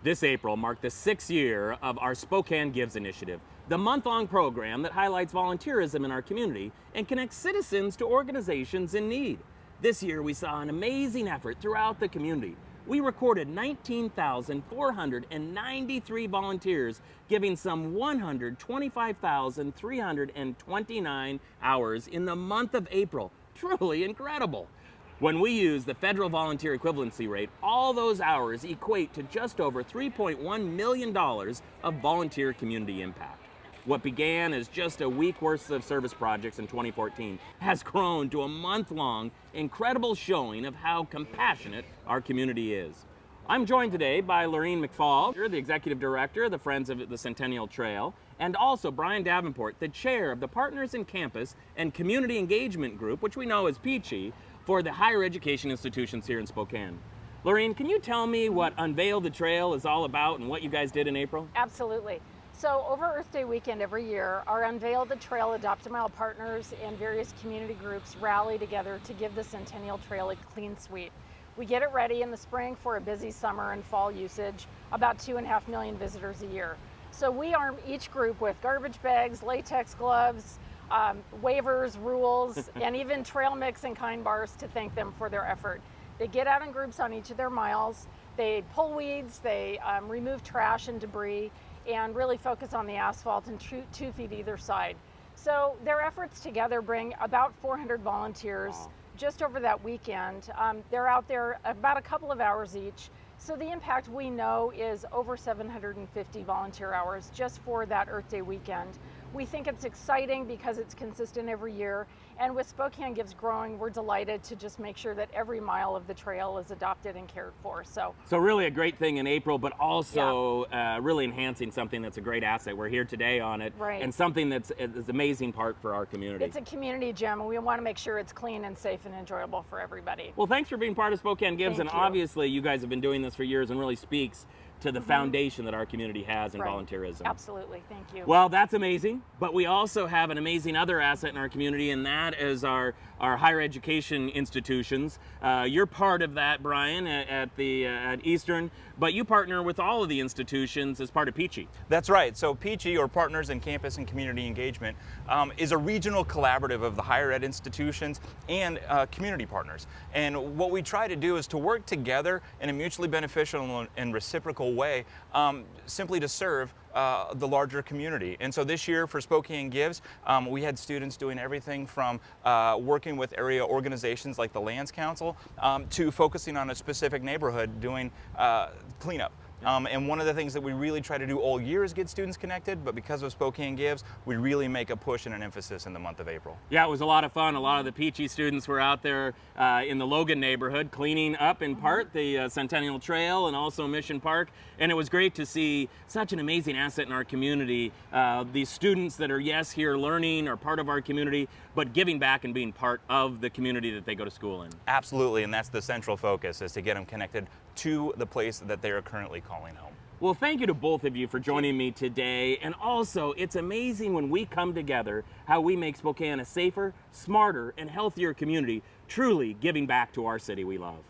This April marked the 6th year of our Spokane Gives initiative, the month-long program that highlights volunteerism in our community and connects citizens to organizations in need. This year we saw an amazing effort throughout the community. We recorded 19,493 volunteers giving some 125,329 hours in the month of April. Truly incredible. When we use the federal volunteer equivalency rate, all those hours equate to just over $3.1 million of volunteer community impact. What began as just a week worth of service projects in 2014 has grown to a month-long, incredible showing of how compassionate our community is. I'm joined today by Lorene McFall, the Executive Director of the Friends of the Centennial Trail, and also Brian Davenport, the Chair of the Partners in Campus and Community Engagement Group, which we know as PCCE, for the higher education institutions here in Spokane. Lorene, can you tell me what Unveil the Trail is all about and what you guys did in April? Absolutely. So over Earth Day weekend every year, our Unveil the Trail Adopt-A-Mile partners and various community groups rally together to give the Centennial Trail a clean sweep. We get it ready in the spring for a busy summer and fall usage, about 2.5 million visitors a year. So we arm each group with garbage bags, latex gloves, waivers, rules, and even trail mix and kind bars to thank them for their effort. They get out in groups on each of their miles, they pull weeds, they remove trash and debris, and really focus on the asphalt and 2 feet either side. So their efforts together bring about 400 volunteers just over that weekend. They're out there about a couple of hours each. So the impact we know is over 750 volunteer hours just for that Earth Day weekend. We think it's exciting because it's consistent every year, and with Spokane Gives growing, we're delighted to just make sure that every mile of the trail is adopted and cared for. So really a great thing in April, but also really enhancing something that's a great asset. We're here today on it, right, and something that's an amazing part for our community. It's a community gem, and we want to make sure it's clean and safe and enjoyable for everybody. Well, thanks for being part of Spokane Gives, Thank and you. obviously you guys have been doing this for years and really speaks to the foundation that our community has in Right. volunteerism. Absolutely, thank you. Well, that's amazing, but we also have an amazing other asset in our community, and that is our higher education institutions. You're part of that, Brian, at Eastern, but you partner with all of the institutions as part of PCCE. That's right. So PCCE, or Partners in Campus and Community Engagement, is a regional collaborative of the higher ed institutions and community partners. And what we try to do is to work together in a mutually beneficial and reciprocal way, simply to serve the larger community. And so this year for Spokane Gives, we had students doing everything from working with area organizations like the Lands Council to focusing on a specific neighborhood doing cleanup. And one of the things that we really try to do all year is get students connected, but because of Spokane Gives, we really make a push and an emphasis in the month of April. Yeah, it was a lot of fun. A lot of the PCCE students were out there in the Logan neighborhood cleaning up in part the Centennial Trail and also Mission Park, and it was great to see such an amazing asset in our community. These students that are, yes, here learning, are part of our community, but giving back and being part of the community that they go to school in. Absolutely, and that's the central focus, is to get them connected to the place that they are currently calling home. Well, thank you to both of you for joining me today. And also, it's amazing when we come together how we make Spokane a safer, smarter, and healthier community, truly giving back to our city we love.